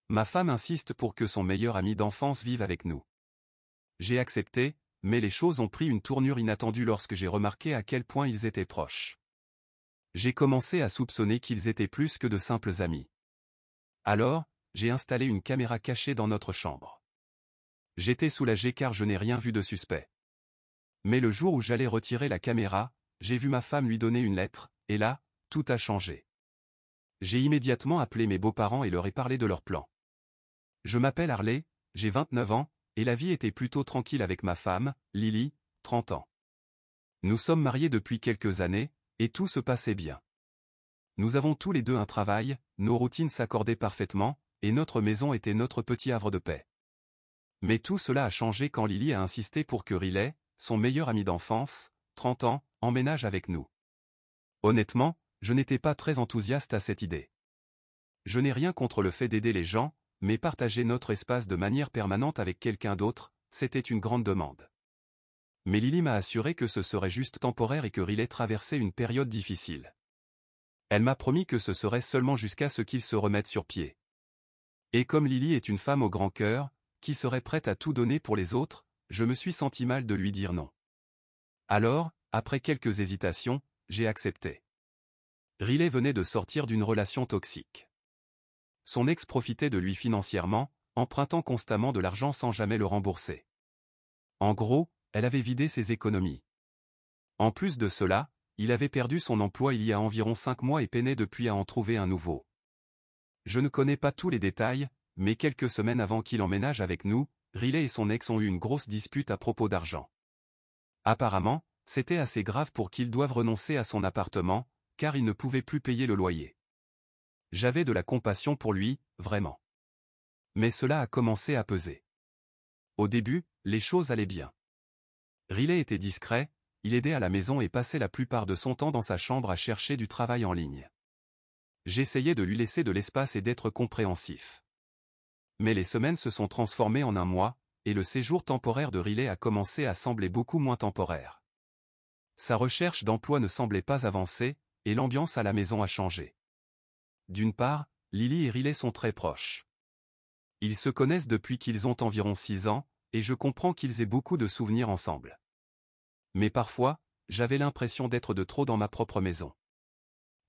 Ma femme insiste pour que son meilleur ami d'enfance vive avec nous. J'ai accepté, mais les choses ont pris une tournure inattendue lorsque j'ai remarqué à quel point ils étaient proches. J'ai commencé à soupçonner qu'ils étaient plus que de simples amis. Alors, j'ai installé une caméra cachée dans notre chambre. J'étais soulagé car je n'ai rien vu de suspect. Mais le jour où j'allais retirer la caméra, j'ai vu ma femme lui donner une lettre, et là, tout a changé. J'ai immédiatement appelé mes beaux-parents et leur ai parlé de leur plan. Je m'appelle Harley, j'ai 29 ans, et la vie était plutôt tranquille avec ma femme, Lily, 30 ans. Nous sommes mariés depuis quelques années, et tout se passait bien. Nous avons tous les deux un travail, nos routines s'accordaient parfaitement, et notre maison était notre petit havre de paix. Mais tout cela a changé quand Lily a insisté pour que Riley, son meilleur ami d'enfance, 30 ans, emménage avec nous. Honnêtement, je n'étais pas très enthousiaste à cette idée. Je n'ai rien contre le fait d'aider les gens, mais partager notre espace de manière permanente avec quelqu'un d'autre, c'était une grande demande. Mais Lily m'a assuré que ce serait juste temporaire et que Riley traversait une période difficile. Elle m'a promis que ce serait seulement jusqu'à ce qu'il se remette sur pied. Et comme Lily est une femme au grand cœur, qui serait prête à tout donner pour les autres, je me suis senti mal de lui dire non. Alors, après quelques hésitations, j'ai accepté. Riley venait de sortir d'une relation toxique. Son ex profitait de lui financièrement, empruntant constamment de l'argent sans jamais le rembourser. En gros, elle avait vidé ses économies. En plus de cela, il avait perdu son emploi il y a environ 5 mois et peinait depuis à en trouver un nouveau. Je ne connais pas tous les détails, mais quelques semaines avant qu'il emménage avec nous, Riley et son ex ont eu une grosse dispute à propos d'argent. Apparemment, c'était assez grave pour qu'ils doivent renoncer à son appartement, car il ne pouvait plus payer le loyer. J'avais de la compassion pour lui, vraiment. Mais cela a commencé à peser. Au début, les choses allaient bien. Riley était discret, il aidait à la maison et passait la plupart de son temps dans sa chambre à chercher du travail en ligne. J'essayais de lui laisser de l'espace et d'être compréhensif. Mais les semaines se sont transformées en un mois, et le séjour temporaire de Riley a commencé à sembler beaucoup moins temporaire. Sa recherche d'emploi ne semblait pas avancer, et l'ambiance à la maison a changé. D'une part, Lily et Riley sont très proches. Ils se connaissent depuis qu'ils ont environ 6 ans, et je comprends qu'ils aient beaucoup de souvenirs ensemble. Mais parfois, j'avais l'impression d'être de trop dans ma propre maison.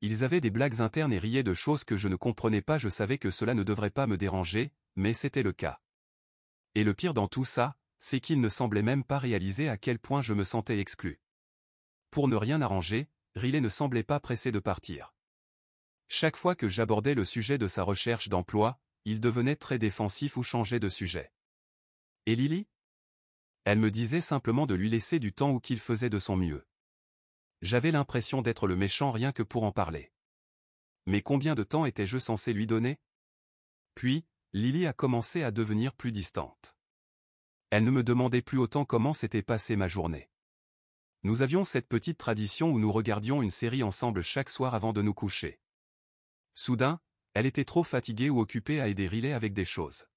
Ils avaient des blagues internes et riaient de choses que je ne comprenais pas. Je savais que cela ne devrait pas me déranger, mais c'était le cas. Et le pire dans tout ça, c'est qu'ils ne semblaient même pas réaliser à quel point je me sentais exclu. Pour ne rien arranger, Riley ne semblait pas pressé de partir. Chaque fois que j'abordais le sujet de sa recherche d'emploi, il devenait très défensif ou changeait de sujet. Et Lily ? Elle me disait simplement de lui laisser du temps ou qu'il faisait de son mieux. J'avais l'impression d'être le méchant rien que pour en parler. Mais combien de temps étais-je censé lui donner ? Puis, Lily a commencé à devenir plus distante. Elle ne me demandait plus autant comment s'était passée ma journée. Nous avions cette petite tradition où nous regardions une série ensemble chaque soir avant de nous coucher. Soudain, elle était trop fatiguée ou occupée à aider Riley avec des choses.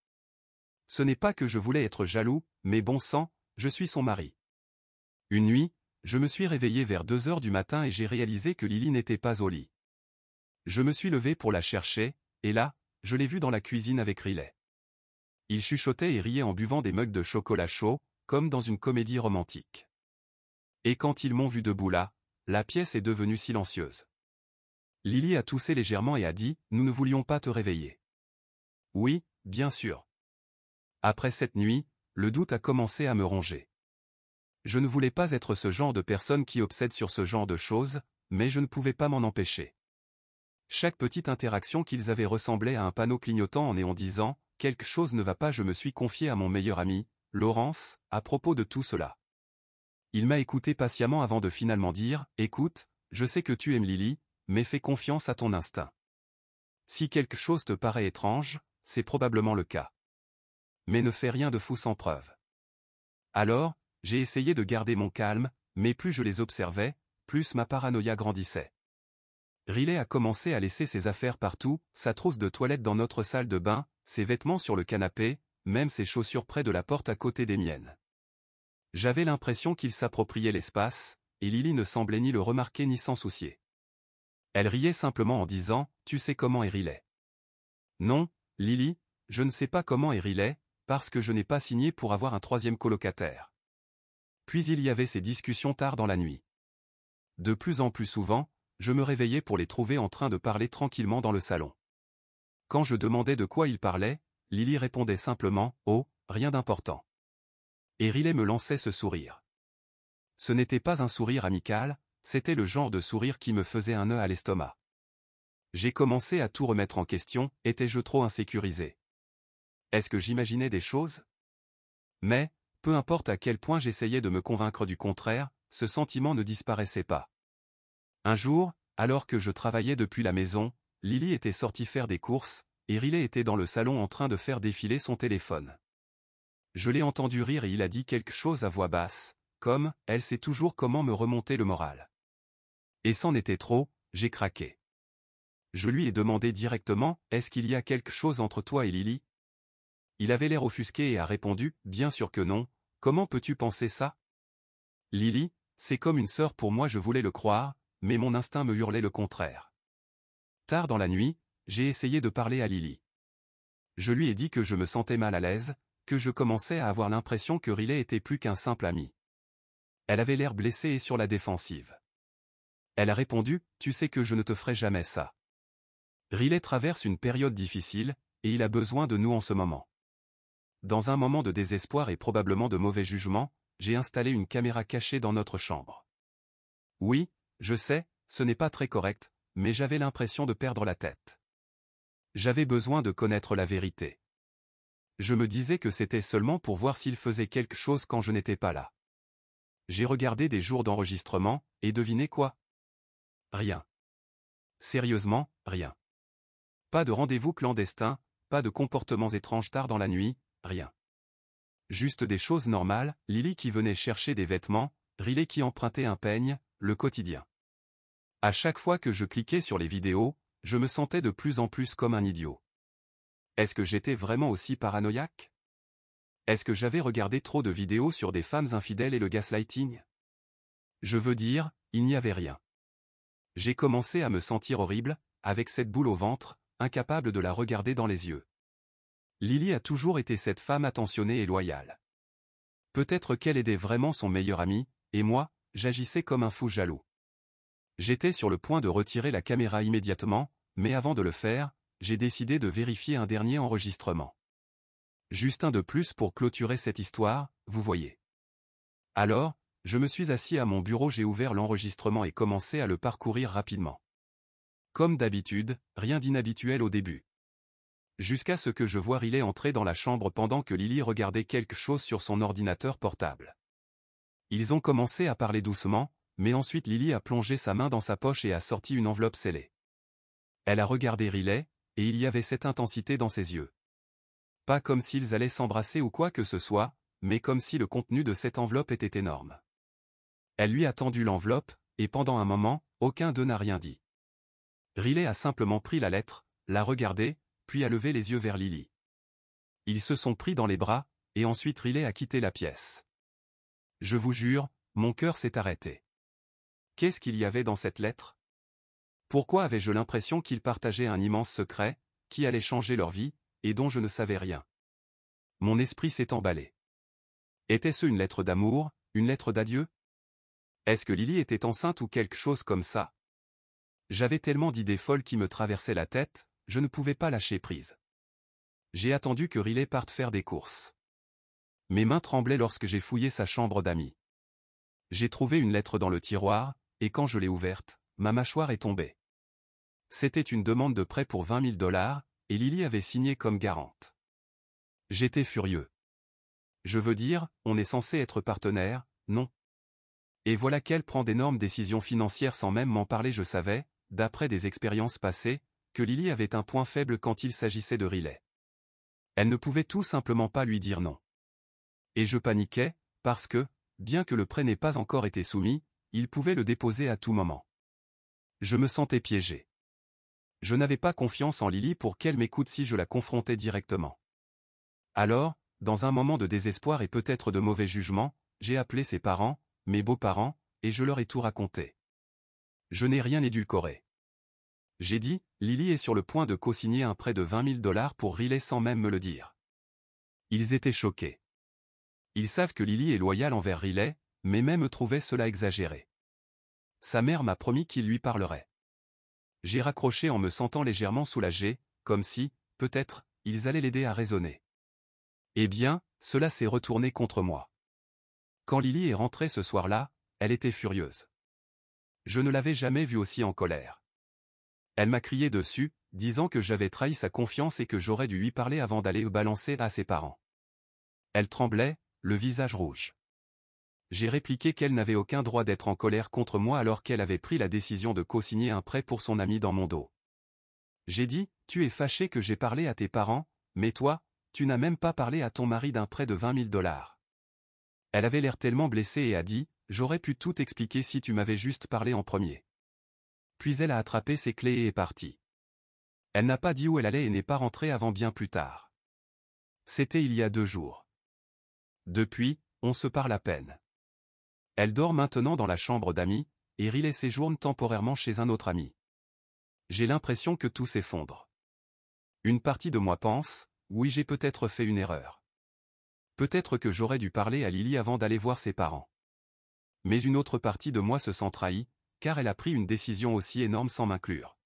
Ce n'est pas que je voulais être jaloux, mais bon sang, je suis son mari. Une nuit, je me suis réveillé vers 2 heures du matin et j'ai réalisé que Lily n'était pas au lit. Je me suis levé pour la chercher, et là, je l'ai vue dans la cuisine avec Riley. Ils chuchotaient et riaient en buvant des mugs de chocolat chaud, comme dans une comédie romantique. Et quand ils m'ont vu debout là, la pièce est devenue silencieuse. Lily a toussé légèrement et a dit « Nous ne voulions pas te réveiller ». Oui, bien sûr. Après cette nuit, le doute a commencé à me ronger. Je ne voulais pas être ce genre de personne qui obsède sur ce genre de choses, mais je ne pouvais pas m'en empêcher. Chaque petite interaction qu'ils avaient ressemblait à un panneau clignotant en néon disant « Quelque chose ne va pas ». Je me suis confié à mon meilleur ami, Laurence, à propos de tout cela. Il m'a écouté patiemment avant de finalement dire « Écoute, je sais que tu aimes Lily, mais fais confiance à ton instinct. Si quelque chose te paraît étrange, c'est probablement le cas. Mais ne fais rien de fou sans preuve. » Alors, j'ai essayé de garder mon calme, mais plus je les observais, plus ma paranoïa grandissait. Riley a commencé à laisser ses affaires partout, sa trousse de toilette dans notre salle de bain, ses vêtements sur le canapé, même ses chaussures près de la porte à côté des miennes. J'avais l'impression qu'il s'appropriait l'espace, et Lily ne semblait ni le remarquer ni s'en soucier. Elle riait simplement en disant « Tu sais comment est Riley ». Non, Lily, je ne sais pas comment est Riley, parce que je n'ai pas signé pour avoir un troisième colocataire. Puis il y avait ces discussions tard dans la nuit. De plus en plus souvent, je me réveillais pour les trouver en train de parler tranquillement dans le salon. Quand je demandais de quoi ils parlaient, Lily répondait simplement « Oh, rien d'important ». Et Riley me lançait ce sourire. Ce n'était pas un sourire amical, c'était le genre de sourire qui me faisait un nœud à l'estomac. J'ai commencé à tout remettre en question, étais-je trop insécurisé? Est-ce que j'imaginais des choses? Mais, peu importe à quel point j'essayais de me convaincre du contraire, ce sentiment ne disparaissait pas. Un jour, alors que je travaillais depuis la maison, Lily était sortie faire des courses, et Riley était dans le salon en train de faire défiler son téléphone. Je l'ai entendu rire et il a dit quelque chose à voix basse, comme « Elle sait toujours comment me remonter le moral ». Et c'en était trop, j'ai craqué. Je lui ai demandé directement « Est-ce qu'il y a quelque chose entre toi et Lily ?» Il avait l'air offusqué et a répondu « Bien sûr que non, comment peux-tu penser ça ?» Lily, c'est comme une sœur pour moi, je voulais le croire, mais mon instinct me hurlait le contraire. Tard dans la nuit, j'ai essayé de parler à Lily. Je lui ai dit que je me sentais mal à l'aise, que je commençais à avoir l'impression que Riley était plus qu'un simple ami. Elle avait l'air blessée et sur la défensive. Elle a répondu « Tu sais que je ne te ferai jamais ça. Riley traverse une période difficile, et il a besoin de nous en ce moment. » Dans un moment de désespoir et probablement de mauvais jugement, j'ai installé une caméra cachée dans notre chambre. Oui, je sais, ce n'est pas très correct, mais j'avais l'impression de perdre la tête. J'avais besoin de connaître la vérité. Je me disais que c'était seulement pour voir s'il faisait quelque chose quand je n'étais pas là. J'ai regardé des jours d'enregistrement, et devinez quoi? Rien. Sérieusement, rien. Pas de rendez-vous clandestin, pas de comportements étranges tard dans la nuit, rien. Juste des choses normales, Lily qui venait chercher des vêtements, Riley qui empruntait un peigne, le quotidien. À chaque fois que je cliquais sur les vidéos, je me sentais de plus en plus comme un idiot. Est-ce que j'étais vraiment aussi paranoïaque? Est-ce que j'avais regardé trop de vidéos sur des femmes infidèles et le gaslighting? Je veux dire, il n'y avait rien. J'ai commencé à me sentir horrible, avec cette boule au ventre, incapable de la regarder dans les yeux. Lily a toujours été cette femme attentionnée et loyale. Peut-être qu'elle aidait vraiment son meilleur ami, et moi, j'agissais comme un fou jaloux. J'étais sur le point de retirer la caméra immédiatement, mais avant de le faire, j'ai décidé de vérifier un dernier enregistrement. Juste un de plus pour clôturer cette histoire, vous voyez. Alors, je me suis assis à mon bureau, j'ai ouvert l'enregistrement et commencé à le parcourir rapidement. Comme d'habitude, rien d'inhabituel au début. Jusqu'à ce que je voie Riley entrer dans la chambre pendant que Lily regardait quelque chose sur son ordinateur portable. Ils ont commencé à parler doucement, mais ensuite Lily a plongé sa main dans sa poche et a sorti une enveloppe scellée. Elle a regardé Riley, et il y avait cette intensité dans ses yeux. Pas comme s'ils allaient s'embrasser ou quoi que ce soit, mais comme si le contenu de cette enveloppe était énorme. Elle lui a tendu l'enveloppe, et pendant un moment, aucun d'eux n'a rien dit. Riley a simplement pris la lettre, l'a regardée, puis a levé les yeux vers Lily. Ils se sont pris dans les bras, et ensuite Riley a quitté la pièce. Je vous jure, mon cœur s'est arrêté. Qu'est-ce qu'il y avait dans cette lettre? Pourquoi avais-je l'impression qu'ils partageaient un immense secret, qui allait changer leur vie, et dont je ne savais rien? Mon esprit s'est emballé. Était-ce une lettre d'amour, une lettre d'adieu? Est-ce que Lily était enceinte ou quelque chose comme ça? J'avais tellement d'idées folles qui me traversaient la tête, je ne pouvais pas lâcher prise. J'ai attendu que Riley parte faire des courses. Mes mains tremblaient lorsque j'ai fouillé sa chambre d'amis. J'ai trouvé une lettre dans le tiroir, et quand je l'ai ouverte, ma mâchoire est tombée. C'était une demande de prêt pour $20 000, et Lily avait signé comme garante. J'étais furieux. Je veux dire, on est censé être partenaires, non? Et voilà qu'elle prend d'énormes décisions financières sans même m'en parler. Je savais, d'après des expériences passées, que Lily avait un point faible quand il s'agissait de Riley. Elle ne pouvait tout simplement pas lui dire non. Et je paniquais, parce que, bien que le prêt n'ait pas encore été soumis, il pouvait le déposer à tout moment. Je me sentais piégé. Je n'avais pas confiance en Lily pour qu'elle m'écoute si je la confrontais directement. Alors, dans un moment de désespoir et peut-être de mauvais jugement, j'ai appelé ses parents, mes beaux-parents, et je leur ai tout raconté. Je n'ai rien édulcoré. J'ai dit, Lily est sur le point de co-signer un prêt de 20 000 $ pour Riley sans même me le dire. Ils étaient choqués. Ils savent que Lily est loyale envers Riley, mais même trouvaient cela exagéré. Sa mère m'a promis qu'il lui parlerait. J'ai raccroché en me sentant légèrement soulagé, comme si, peut-être, ils allaient l'aider à raisonner. Eh bien, cela s'est retourné contre moi. Quand Lily est rentrée ce soir-là, elle était furieuse. Je ne l'avais jamais vue aussi en colère. Elle m'a crié dessus, disant que j'avais trahi sa confiance et que j'aurais dû lui parler avant d'aller le balancer à ses parents. Elle tremblait, le visage rouge. J'ai répliqué qu'elle n'avait aucun droit d'être en colère contre moi alors qu'elle avait pris la décision de co-signer un prêt pour son ami dans mon dos. J'ai dit, tu es fâché que j'ai parlé à tes parents, mais toi, tu n'as même pas parlé à ton mari d'un prêt de 20 000 $. Elle avait l'air tellement blessée et a dit, j'aurais pu tout expliquer si tu m'avais juste parlé en premier. Puis elle a attrapé ses clés et est partie. Elle n'a pas dit où elle allait et n'est pas rentrée avant bien plus tard. C'était il y a 2 jours. Depuis, on se parle à peine. Elle dort maintenant dans la chambre d'amis, et Riley séjourne temporairement chez un autre ami. J'ai l'impression que tout s'effondre. Une partie de moi pense, oui j'ai peut-être fait une erreur. Peut-être que j'aurais dû parler à Lily avant d'aller voir ses parents. Mais une autre partie de moi se sent trahie, car elle a pris une décision aussi énorme sans m'inclure.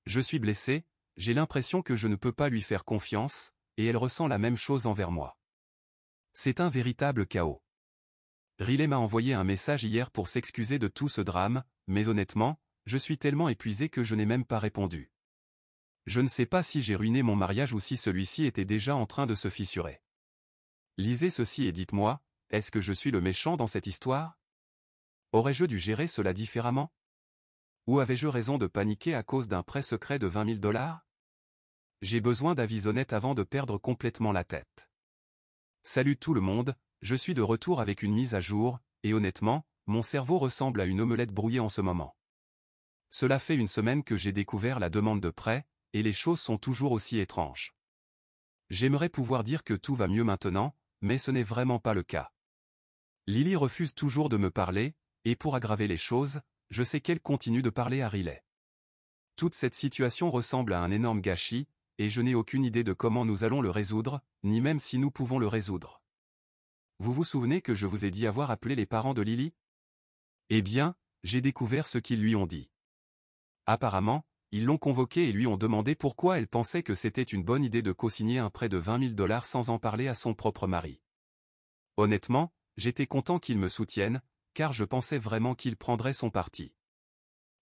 Je suis blessé, j'ai l'impression que je ne peux pas lui faire confiance, et elle ressent la même chose envers moi. C'est un véritable chaos. Riley m'a envoyé un message hier pour s'excuser de tout ce drame, mais honnêtement, je suis tellement épuisé que je n'ai même pas répondu. Je ne sais pas si j'ai ruiné mon mariage ou si celui-ci était déjà en train de se fissurer. Lisez ceci et dites-moi, est-ce que je suis le méchant dans cette histoire? Aurais-je dû gérer cela différemment? Ou avais-je raison de paniquer à cause d'un prêt secret de 20 000 $? J'ai besoin d'avis honnêtes avant de perdre complètement la tête. Salut tout le monde, je suis de retour avec une mise à jour, et honnêtement, mon cerveau ressemble à une omelette brouillée en ce moment. Cela fait 1 semaine que j'ai découvert la demande de prêt, et les choses sont toujours aussi étranges. J'aimerais pouvoir dire que tout va mieux maintenant, mais ce n'est vraiment pas le cas. Lily refuse toujours de me parler, et pour aggraver les choses, je sais qu'elle continue de parler à Riley. Toute cette situation ressemble à un énorme gâchis, et je n'ai aucune idée de comment nous allons le résoudre, ni même si nous pouvons le résoudre. Vous vous souvenez que je vous ai dit avoir appelé les parents de Lily? Eh bien, j'ai découvert ce qu'ils lui ont dit. Apparemment, ils l'ont convoquée et lui ont demandé pourquoi elle pensait que c'était une bonne idée de co-signer un prêt de 20 000 $ sans en parler à son propre mari. Honnêtement, j'étais content qu'ils me soutiennent, car je pensais vraiment qu'ils prendraient son parti.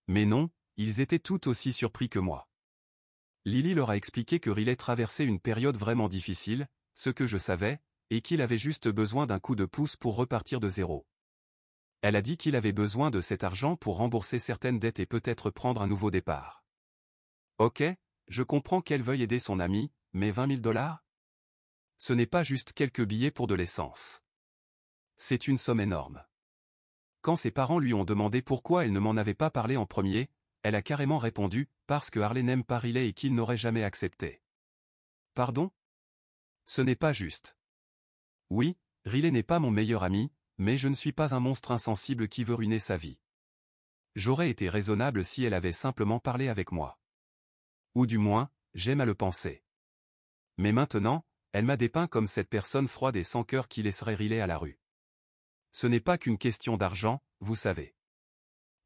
Mais non, ils étaient tout aussi surpris que moi. Lily leur a expliqué que Riley traversait une période vraiment difficile, ce que je savais, et qu'il avait juste besoin d'un coup de pouce pour repartir de zéro. Elle a dit qu'il avait besoin de cet argent pour rembourser certaines dettes et peut-être prendre un nouveau départ. Ok, je comprends qu'elle veuille aider son ami, mais 20 000 $? Ce n'est pas juste quelques billets pour de l'essence. C'est une somme énorme. Quand ses parents lui ont demandé pourquoi elle ne m'en avait pas parlé en premier, elle a carrément répondu, parce que Harley n'aime pas Riley et qu'il n'aurait jamais accepté. Pardon? Ce n'est pas juste. Oui, Riley n'est pas mon meilleur ami, mais je ne suis pas un monstre insensible qui veut ruiner sa vie. J'aurais été raisonnable si elle avait simplement parlé avec moi. Ou du moins, j'aime à le penser. Mais maintenant, elle m'a dépeint comme cette personne froide et sans cœur qui laisserait Riley à la rue. Ce n'est pas qu'une question d'argent, vous savez.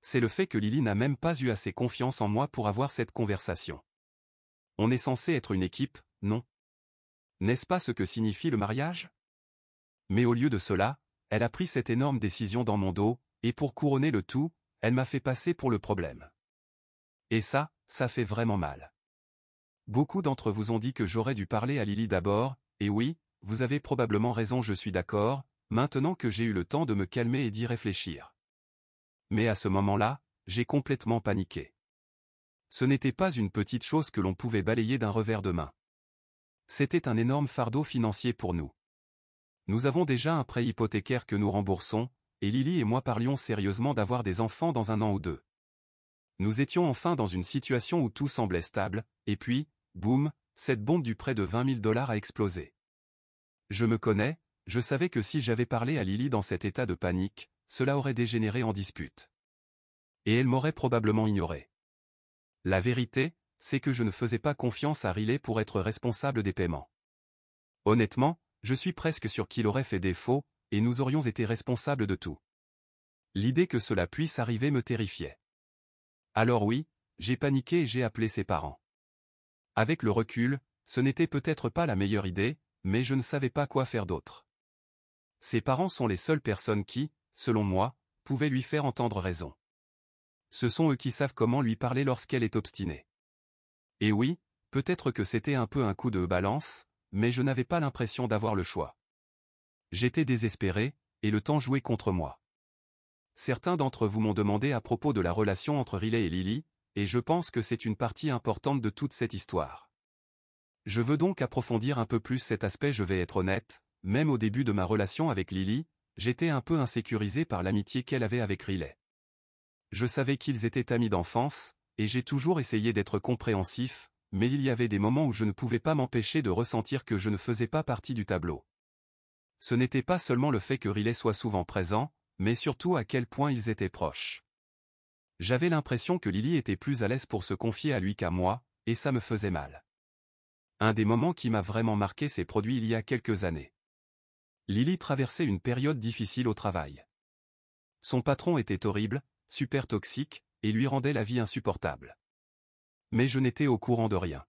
C'est le fait que Lily n'a même pas eu assez confiance en moi pour avoir cette conversation. On est censé être une équipe, non? N'est-ce pas ce que signifie le mariage? Mais au lieu de cela, elle a pris cette énorme décision dans mon dos, et pour couronner le tout, elle m'a fait passer pour le problème. Et ça fait vraiment mal. Beaucoup d'entre vous ont dit que j'aurais dû parler à Lily d'abord, et oui, vous avez probablement raison, je suis d'accord, maintenant que j'ai eu le temps de me calmer et d'y réfléchir. Mais à ce moment-là, j'ai complètement paniqué. Ce n'était pas une petite chose que l'on pouvait balayer d'un revers de main. C'était un énorme fardeau financier pour nous. Nous avons déjà un prêt hypothécaire que nous remboursons, et Lily et moi parlions sérieusement d'avoir des enfants dans 1 an ou 2. Nous étions enfin dans une situation où tout semblait stable, et puis, boum, cette bombe du prêt de 20 000 $ a explosé. Je me connais, je savais que si j'avais parlé à Lily dans cet état de panique, cela aurait dégénéré en dispute. Et elle m'aurait probablement ignoré. La vérité, c'est que je ne faisais pas confiance à Riley pour être responsable des paiements. Honnêtement, je suis presque sûr qu'il aurait fait défaut, et nous aurions été responsables de tout. L'idée que cela puisse arriver me terrifiait. Alors oui, j'ai paniqué et j'ai appelé ses parents. Avec le recul, ce n'était peut-être pas la meilleure idée, mais je ne savais pas quoi faire d'autre. Ses parents sont les seules personnes qui, selon moi, pouvaient lui faire entendre raison. Ce sont eux qui savent comment lui parler lorsqu'elle est obstinée. Et oui, peut-être que c'était un peu un coup de balance, mais je n'avais pas l'impression d'avoir le choix. J'étais désespéré, et le temps jouait contre moi. Certains d'entre vous m'ont demandé à propos de la relation entre Riley et Lily, et je pense que c'est une partie importante de toute cette histoire. Je veux donc approfondir un peu plus cet aspect. Je vais être honnête, même au début de ma relation avec Lily, j'étais un peu insécurisé par l'amitié qu'elle avait avec Riley. Je savais qu'ils étaient amis d'enfance, et j'ai toujours essayé d'être compréhensif, mais il y avait des moments où je ne pouvais pas m'empêcher de ressentir que je ne faisais pas partie du tableau. Ce n'était pas seulement le fait que Riley soit souvent présent, mais surtout à quel point ils étaient proches. J'avais l'impression que Lily était plus à l'aise pour se confier à lui qu'à moi, et ça me faisait mal. Un des moments qui m'a vraiment marqué s'est produit il y a quelques années. Lily traversait une période difficile au travail. Son patron était horrible, super toxique, et lui rendait la vie insupportable. Mais je n'étais au courant de rien.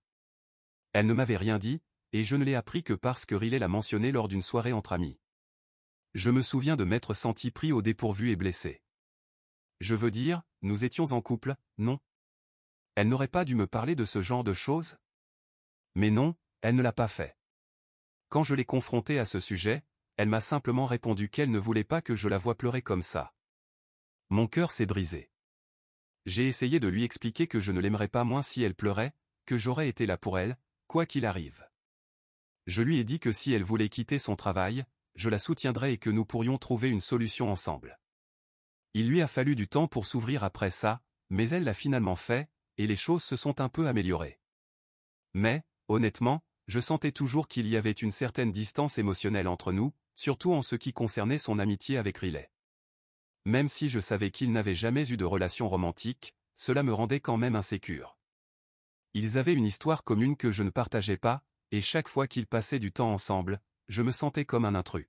Elle ne m'avait rien dit, et je ne l'ai appris que parce que Riley l'a mentionné lors d'une soirée entre amis. Je me souviens de m'être senti pris au dépourvu et blessé. Je veux dire, nous étions en couple, non? Elle n'aurait pas dû me parler de ce genre de choses? Mais non, elle ne l'a pas fait. Quand je l'ai confrontée à ce sujet, elle m'a simplement répondu qu'elle ne voulait pas que je la voie pleurer comme ça. Mon cœur s'est brisé. J'ai essayé de lui expliquer que je ne l'aimerais pas moins si elle pleurait, que j'aurais été là pour elle, quoi qu'il arrive. Je lui ai dit que si elle voulait quitter son travail, je la soutiendrais et que nous pourrions trouver une solution ensemble. Il lui a fallu du temps pour s'ouvrir après ça, mais elle l'a finalement fait, et les choses se sont un peu améliorées. Mais, honnêtement, je sentais toujours qu'il y avait une certaine distance émotionnelle entre nous, surtout en ce qui concernait son amitié avec Riley. Même si je savais qu'ils n'avaient jamais eu de relation romantique, cela me rendait quand même insécure. Ils avaient une histoire commune que je ne partageais pas, et chaque fois qu'ils passaient du temps ensemble, je me sentais comme un intrus.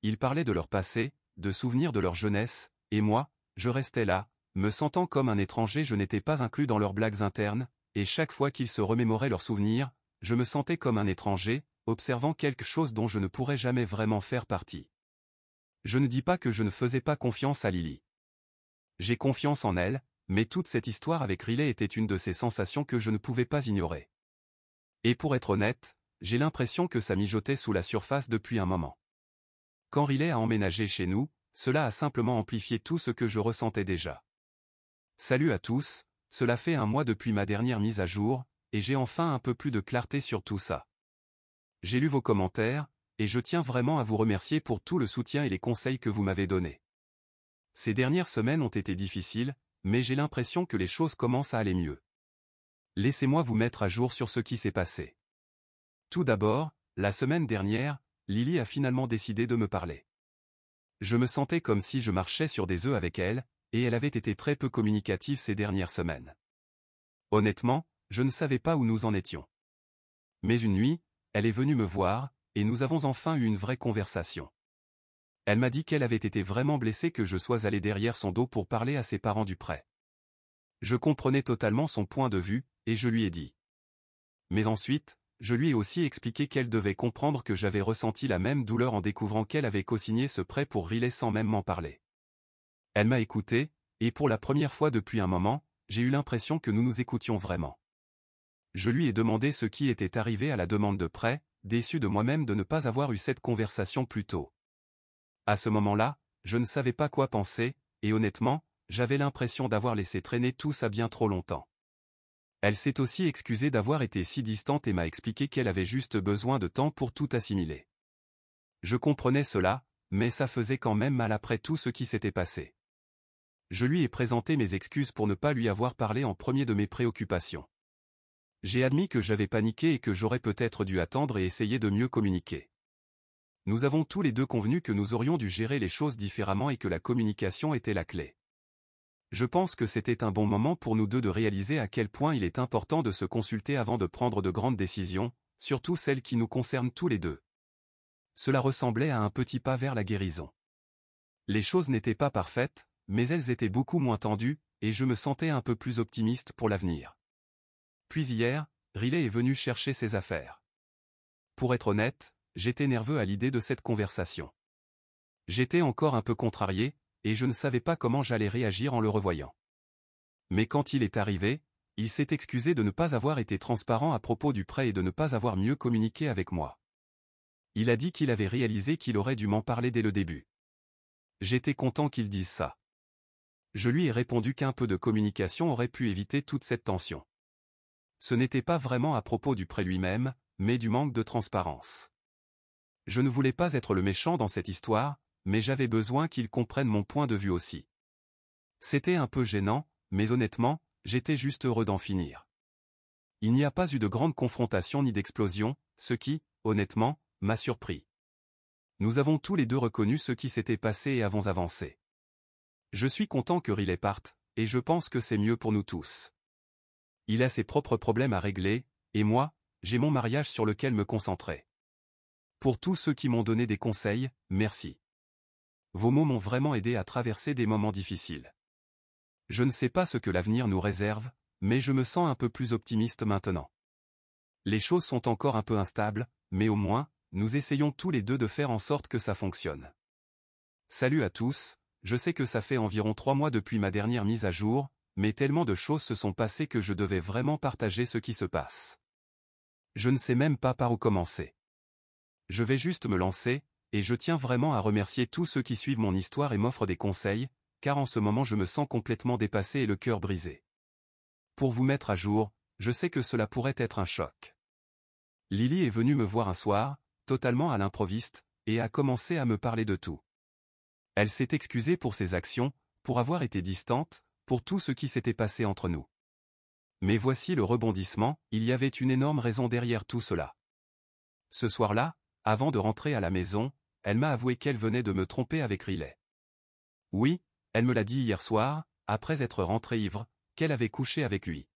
Ils parlaient de leur passé, de souvenirs de leur jeunesse, et moi, je restais là, me sentant comme un étranger. Je n'étais pas inclus dans leurs blagues internes, et chaque fois qu'ils se remémoraient leurs souvenirs, je me sentais comme un étranger, observant quelque chose dont je ne pourrais jamais vraiment faire partie. Je ne dis pas que je ne faisais pas confiance à Lily. J'ai confiance en elle, mais toute cette histoire avec Riley était une de ces sensations que je ne pouvais pas ignorer. Et pour être honnête, j'ai l'impression que ça mijotait sous la surface depuis un moment. Quand Riley a emménagé chez nous, cela a simplement amplifié tout ce que je ressentais déjà. Salut à tous, cela fait un mois depuis ma dernière mise à jour, et j'ai enfin un peu plus de clarté sur tout ça. J'ai lu vos commentaires, et je tiens vraiment à vous remercier pour tout le soutien et les conseils que vous m'avez donnés. Ces dernières semaines ont été difficiles, mais j'ai l'impression que les choses commencent à aller mieux. Laissez-moi vous mettre à jour sur ce qui s'est passé. Tout d'abord, la semaine dernière, Lily a finalement décidé de me parler. Je me sentais comme si je marchais sur des œufs avec elle, et elle avait été très peu communicative ces dernières semaines. Honnêtement, je ne savais pas où nous en étions. Mais une nuit, elle est venue me voir, et nous avons enfin eu une vraie conversation. Elle m'a dit qu'elle avait été vraiment blessée que je sois allé derrière son dos pour parler à ses parents du prêt. Je comprenais totalement son point de vue, et je lui ai dit. Mais ensuite, je lui ai aussi expliqué qu'elle devait comprendre que j'avais ressenti la même douleur en découvrant qu'elle avait co-signé ce prêt pour Riley sans même m'en parler. Elle m'a écouté, et pour la première fois depuis un moment, j'ai eu l'impression que nous nous écoutions vraiment. Je lui ai demandé ce qui était arrivé à la demande de prêt, déçu de moi-même de ne pas avoir eu cette conversation plus tôt. À ce moment-là, je ne savais pas quoi penser, et honnêtement, j'avais l'impression d'avoir laissé traîner tout ça bien trop longtemps. Elle s'est aussi excusée d'avoir été si distante et m'a expliqué qu'elle avait juste besoin de temps pour tout assimiler. Je comprenais cela, mais ça faisait quand même mal après tout ce qui s'était passé. Je lui ai présenté mes excuses pour ne pas lui avoir parlé en premier de mes préoccupations. J'ai admis que j'avais paniqué et que j'aurais peut-être dû attendre et essayer de mieux communiquer. Nous avons tous les deux convenu que nous aurions dû gérer les choses différemment et que la communication était la clé. Je pense que c'était un bon moment pour nous deux de réaliser à quel point il est important de se consulter avant de prendre de grandes décisions, surtout celles qui nous concernent tous les deux. Cela ressemblait à un petit pas vers la guérison. Les choses n'étaient pas parfaites, mais elles étaient beaucoup moins tendues, et je me sentais un peu plus optimiste pour l'avenir. Puis hier, Riley est venu chercher ses affaires. Pour être honnête, j'étais nerveux à l'idée de cette conversation. J'étais encore un peu contrarié, et je ne savais pas comment j'allais réagir en le revoyant. Mais quand il est arrivé, il s'est excusé de ne pas avoir été transparent à propos du prêt et de ne pas avoir mieux communiqué avec moi. Il a dit qu'il avait réalisé qu'il aurait dû m'en parler dès le début. J'étais content qu'il dise ça. Je lui ai répondu qu'un peu de communication aurait pu éviter toute cette tension. Ce n'était pas vraiment à propos du prêt lui-même, mais du manque de transparence. Je ne voulais pas être le méchant dans cette histoire, mais j'avais besoin qu'il comprenne mon point de vue aussi. C'était un peu gênant, mais honnêtement, j'étais juste heureux d'en finir. Il n'y a pas eu de grande confrontation ni d'explosion, ce qui, honnêtement, m'a surpris. Nous avons tous les deux reconnu ce qui s'était passé et avons avancé. Je suis content que Riley parte, et je pense que c'est mieux pour nous tous. Il a ses propres problèmes à régler, et moi, j'ai mon mariage sur lequel me concentrer. Pour tous ceux qui m'ont donné des conseils, merci. Vos mots m'ont vraiment aidé à traverser des moments difficiles. Je ne sais pas ce que l'avenir nous réserve, mais je me sens un peu plus optimiste maintenant. Les choses sont encore un peu instables, mais au moins, nous essayons tous les deux de faire en sorte que ça fonctionne. Salut à tous, je sais que ça fait environ 3 mois depuis ma dernière mise à jour, mais tellement de choses se sont passées que je devais vraiment partager ce qui se passe. Je ne sais même pas par où commencer. Je vais juste me lancer, et je tiens vraiment à remercier tous ceux qui suivent mon histoire et m'offrent des conseils, car en ce moment je me sens complètement dépassé et le cœur brisé. Pour vous mettre à jour, je sais que cela pourrait être un choc. Lily est venue me voir un soir, totalement à l'improviste, et a commencé à me parler de tout. Elle s'est excusée pour ses actions, pour avoir été distante, pour tout ce qui s'était passé entre nous. Mais voici le rebondissement, il y avait une énorme raison derrière tout cela. Ce soir-là, avant de rentrer à la maison, elle m'a avoué qu'elle venait de me tromper avec Riley. Oui, elle me l'a dit hier soir, après être rentrée ivre, qu'elle avait couché avec lui.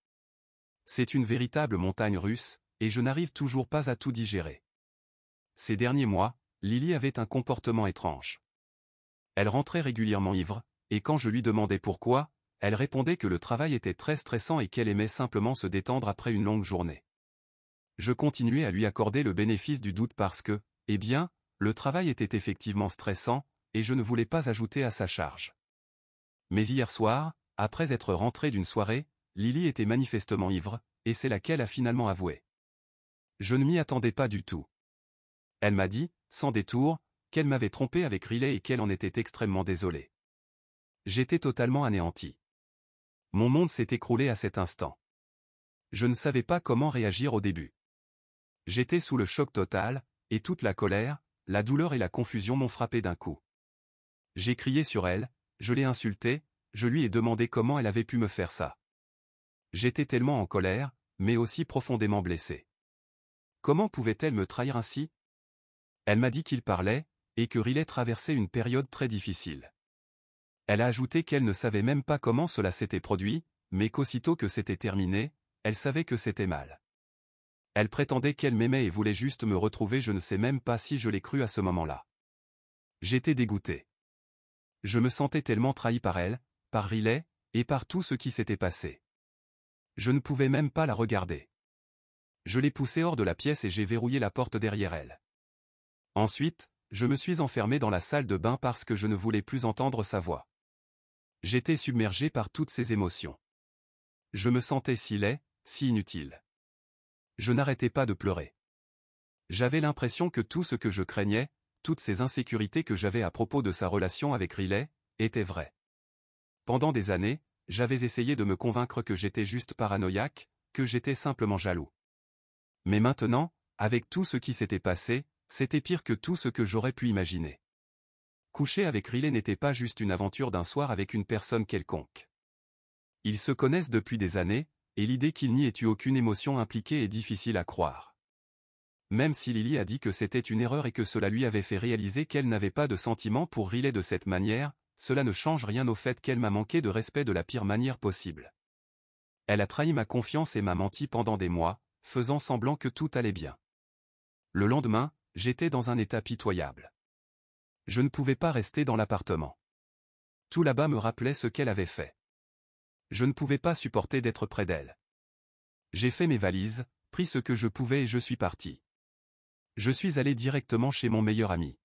C'est une véritable montagne russe, et je n'arrive toujours pas à tout digérer. Ces derniers mois, Lily avait un comportement étrange. Elle rentrait régulièrement ivre, et quand je lui demandais pourquoi, elle répondait que le travail était très stressant et qu'elle aimait simplement se détendre après une longue journée. Je continuais à lui accorder le bénéfice du doute parce que, eh bien, le travail était effectivement stressant, et je ne voulais pas ajouter à sa charge. Mais hier soir, après être rentrée d'une soirée, Lily était manifestement ivre, et c'est laquelle a finalement avoué. Je ne m'y attendais pas du tout. Elle m'a dit, sans détour, qu'elle m'avait trompé avec Riley et qu'elle en était extrêmement désolée. J'étais totalement anéanti. Mon monde s'est écroulé à cet instant. Je ne savais pas comment réagir au début. J'étais sous le choc total, et toute la colère, la douleur et la confusion m'ont frappé d'un coup. J'ai crié sur elle, je l'ai insultée, je lui ai demandé comment elle avait pu me faire ça. J'étais tellement en colère, mais aussi profondément blessé. Comment pouvait-elle me trahir ainsi? Elle m'a dit qu'il parlait, et que Riley traversait une période très difficile. Elle a ajouté qu'elle ne savait même pas comment cela s'était produit, mais qu'aussitôt que c'était terminé, elle savait que c'était mal. Elle prétendait qu'elle m'aimait et voulait juste me retrouver, je ne sais même pas si je l'ai cru à ce moment-là. J'étais dégoûté. Je me sentais tellement trahi par elle, par Riley, et par tout ce qui s'était passé. Je ne pouvais même pas la regarder. Je l'ai poussée hors de la pièce et j'ai verrouillé la porte derrière elle. Ensuite, je me suis enfermé dans la salle de bain parce que je ne voulais plus entendre sa voix. J'étais submergé par toutes ces émotions. Je me sentais si laid, si inutile. Je n'arrêtais pas de pleurer. J'avais l'impression que tout ce que je craignais, toutes ces insécurités que j'avais à propos de sa relation avec Riley, étaient vraies. Pendant des années, j'avais essayé de me convaincre que j'étais juste paranoïaque, que j'étais simplement jaloux. Mais maintenant, avec tout ce qui s'était passé, c'était pire que tout ce que j'aurais pu imaginer. Coucher avec Riley n'était pas juste une aventure d'un soir avec une personne quelconque. Ils se connaissent depuis des années, et l'idée qu'il n'y ait eu aucune émotion impliquée est difficile à croire. Même si Lily a dit que c'était une erreur et que cela lui avait fait réaliser qu'elle n'avait pas de sentiments pour Riley de cette manière, cela ne change rien au fait qu'elle m'a manqué de respect de la pire manière possible. Elle a trahi ma confiance et m'a menti pendant des mois, faisant semblant que tout allait bien. Le lendemain, j'étais dans un état pitoyable. Je ne pouvais pas rester dans l'appartement. Tout là-bas me rappelait ce qu'elle avait fait. Je ne pouvais pas supporter d'être près d'elle. J'ai fait mes valises, pris ce que je pouvais et je suis parti. Je suis allé directement chez mon meilleur ami.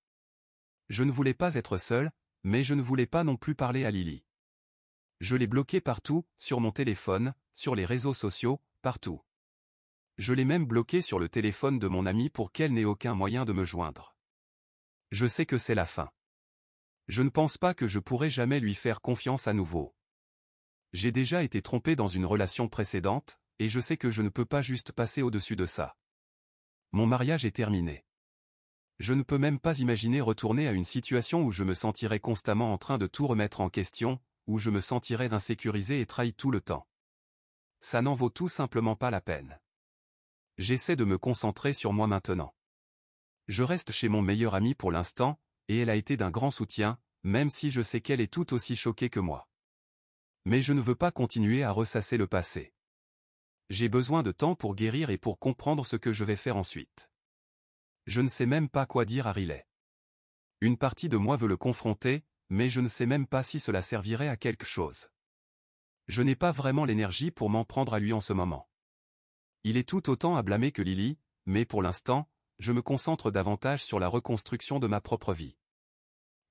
Je ne voulais pas être seul, mais je ne voulais pas non plus parler à Lily. Je l'ai bloqué partout, sur mon téléphone, sur les réseaux sociaux, partout. Je l'ai même bloqué sur le téléphone de mon ami pour qu'elle n'ait aucun moyen de me joindre. Je sais que c'est la fin. Je ne pense pas que je pourrai jamais lui faire confiance à nouveau. J'ai déjà été trompé dans une relation précédente, et je sais que je ne peux pas juste passer au-dessus de ça. Mon mariage est terminé. Je ne peux même pas imaginer retourner à une situation où je me sentirais constamment en train de tout remettre en question, où je me sentirais insécurisé et trahi tout le temps. Ça n'en vaut tout simplement pas la peine. J'essaie de me concentrer sur moi maintenant. Je reste chez mon meilleur ami pour l'instant, et elle a été d'un grand soutien, même si je sais qu'elle est tout aussi choquée que moi. Mais je ne veux pas continuer à ressasser le passé. J'ai besoin de temps pour guérir et pour comprendre ce que je vais faire ensuite. Je ne sais même pas quoi dire à Riley. Une partie de moi veut le confronter, mais je ne sais même pas si cela servirait à quelque chose. Je n'ai pas vraiment l'énergie pour m'en prendre à lui en ce moment. Il est tout autant à blâmer que Lily, mais pour l'instant, je me concentre davantage sur la reconstruction de ma propre vie.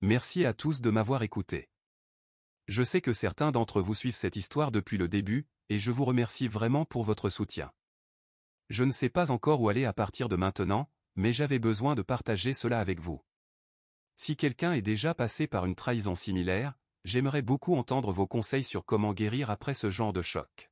Merci à tous de m'avoir écouté. Je sais que certains d'entre vous suivent cette histoire depuis le début, et je vous remercie vraiment pour votre soutien. Je ne sais pas encore où aller à partir de maintenant, mais j'avais besoin de partager cela avec vous. Si quelqu'un est déjà passé par une trahison similaire, j'aimerais beaucoup entendre vos conseils sur comment guérir après ce genre de choc.